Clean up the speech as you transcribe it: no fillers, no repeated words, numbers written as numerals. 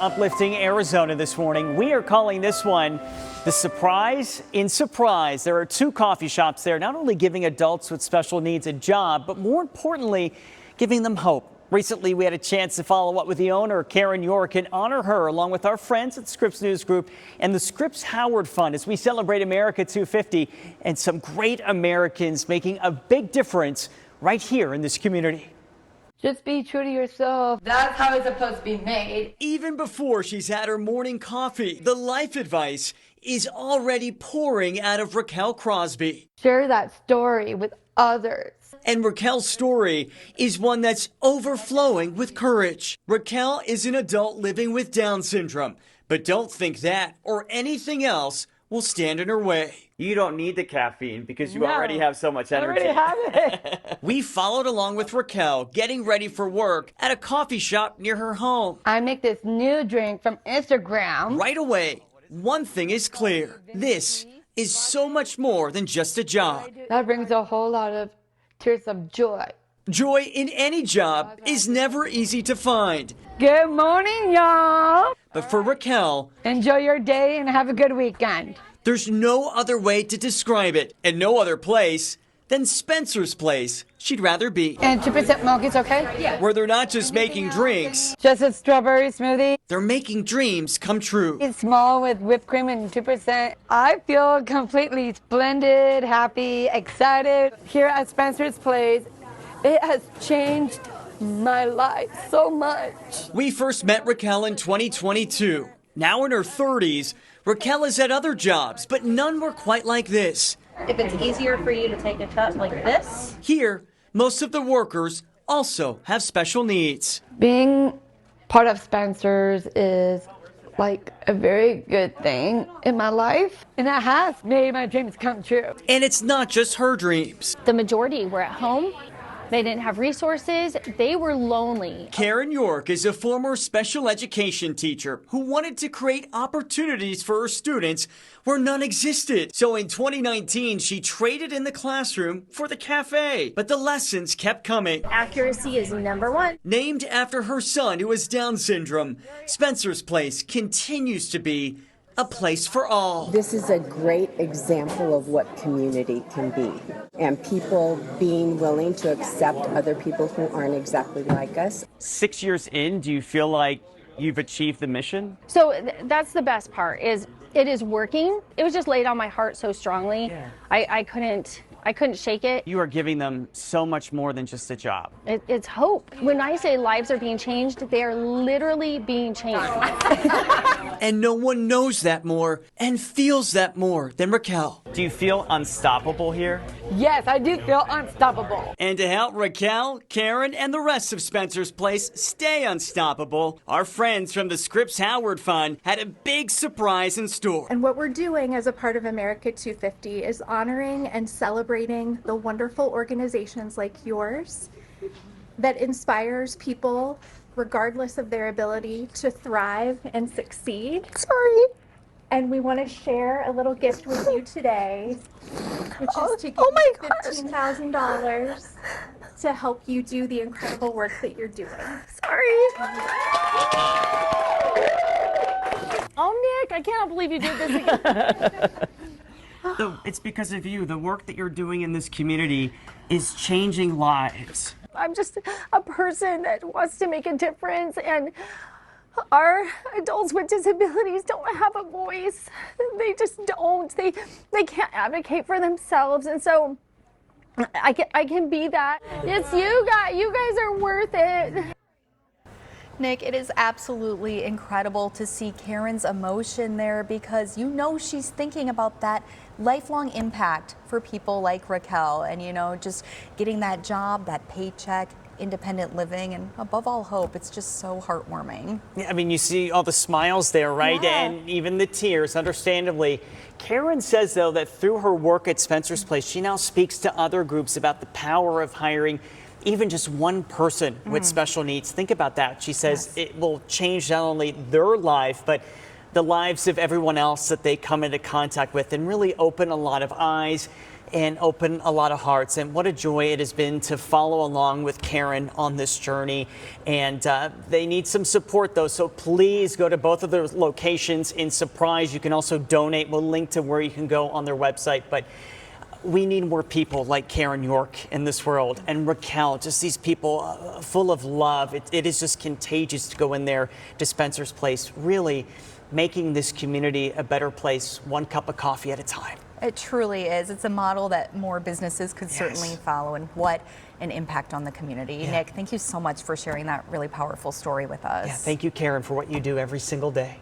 Uplifting Arizona this morning. We are calling this one the surprise in surprise. There are two coffee shops there, not only giving adults with special needs a job, but more importantly, giving them hope. Recently, we had a chance to follow up with the owner, Karen York, and honor her along with our friends at Scripps News Group and the Scripps Howard Fund as we celebrate America 250 and some great Americans making a big difference right here in this community. Just be true to yourself. That's how it's supposed to be made. Even before she's had her morning coffee, the life advice is already pouring out of Raquel Crosby. Share that story with others. And Raquel's story is one that's overflowing with courage. Raquel is an adult living with Down syndrome, but don't think that or anything else will stand in her way. You don't need the caffeine because you already have so much energy. I already have it. We followed along with Raquel getting ready for work at a coffee shop near her home. I make this new drink from Instagram. Right away, one thing is clear. This is so much more than just a job. That brings a whole lot of tears of joy. Joy in any job is never easy to find. Good morning, y'all. But for Raquel, enjoy your day and have a good weekend. There's no other way to describe it, and no other place than Spencer's place she'd rather be. And 2% milk is okay? Yeah. Where they're not just making drinks, Just a strawberry smoothie. they're making dreams come true. It's small with whipped cream and 2%. I feel completely splendid, happy, excited. Here at Spencer's Place, it has changed my life so much. We first met Raquel in 2022. Now in her 30s, Raquel has had other jobs, but none were quite like this. If it's easier for you to take a cut like this. Here, most of the workers also have special needs. Being part of Spencer's is like a very good thing in my life, and it has made my dreams come true. And it's not just her dreams. The majority were at home. They didn't have resources. They were lonely. Karen York is a former special education teacher who wanted to create opportunities for her students where none existed. So in 2019, she traded in the classroom for the cafe. But the lessons kept coming. Accuracy is #1. Named after her son who has Down syndrome, Spencer's Place continues to be a place for all. This is a great example of what community can be, and people being willing to accept other people who aren't exactly like us. 6 years in, do you feel like you've achieved the mission? So that's the best part is it is working. It was just laid on my heart so strongly. Yeah. I couldn't shake it. You are giving them so much more than just a job. It's hope. When I say lives are being changed, they are literally being changed. And no one knows that more and feels that more than Raquel. Do you feel unstoppable here? Yes, I do feel unstoppable. And to help Raquel, Karen, and the rest of Spencer's Place stay unstoppable, our friends from the Scripps Howard Fund had a big surprise in store. And what we're doing as a part of America 250 is honoring and celebrating the wonderful organizations like yours that inspires people regardless of their ability to thrive and succeed. Sorry. And we want to share a little gift with you today, which is to give you $15,000 to help you do the incredible work that you're doing. Sorry. Oh, Nick, I cannot believe you did this again. It's because of you. The work that you're doing in this community is changing lives. I'm just a person that wants to make a difference, and our adults with disabilities don't have a voice. They just don't. They can't advocate for themselves, and so I can be that. It's you guys. You guys are worth it. Nick, it is absolutely incredible to see Karen's emotion there because you know she's thinking about that lifelong impact for people like Raquel and, you know, just getting that job, that paycheck, independent living, and above all hope. It's just so heartwarming. Yeah, I mean, you see all the smiles there, right? Yeah. And even the tears, understandably. Karen says, though, that through her work at Spencer's Place, she now speaks to other groups about the power of hiring even just one person with special needs. Think about that. She says it will change not only their life, but the lives of everyone else that they come into contact with and really open a lot of eyes and open a lot of hearts. And what a joy it has been to follow along with Karen on this journey. And they need some support, though. So please go to both of their locations in Surprise. You can also donate. We'll link to where you can go on their website. But we need more people like Karen York in this world, and Raquel, just these people full of love. It is just contagious to go in there, Dispenser's Place, really making this community a better place, one cup of coffee at a time. It truly is. It's a model that more businesses could certainly follow, and what an impact on the community. Nick, thank you so much for sharing that really powerful story with us. Yeah, thank you, Karen, for what you do every single day.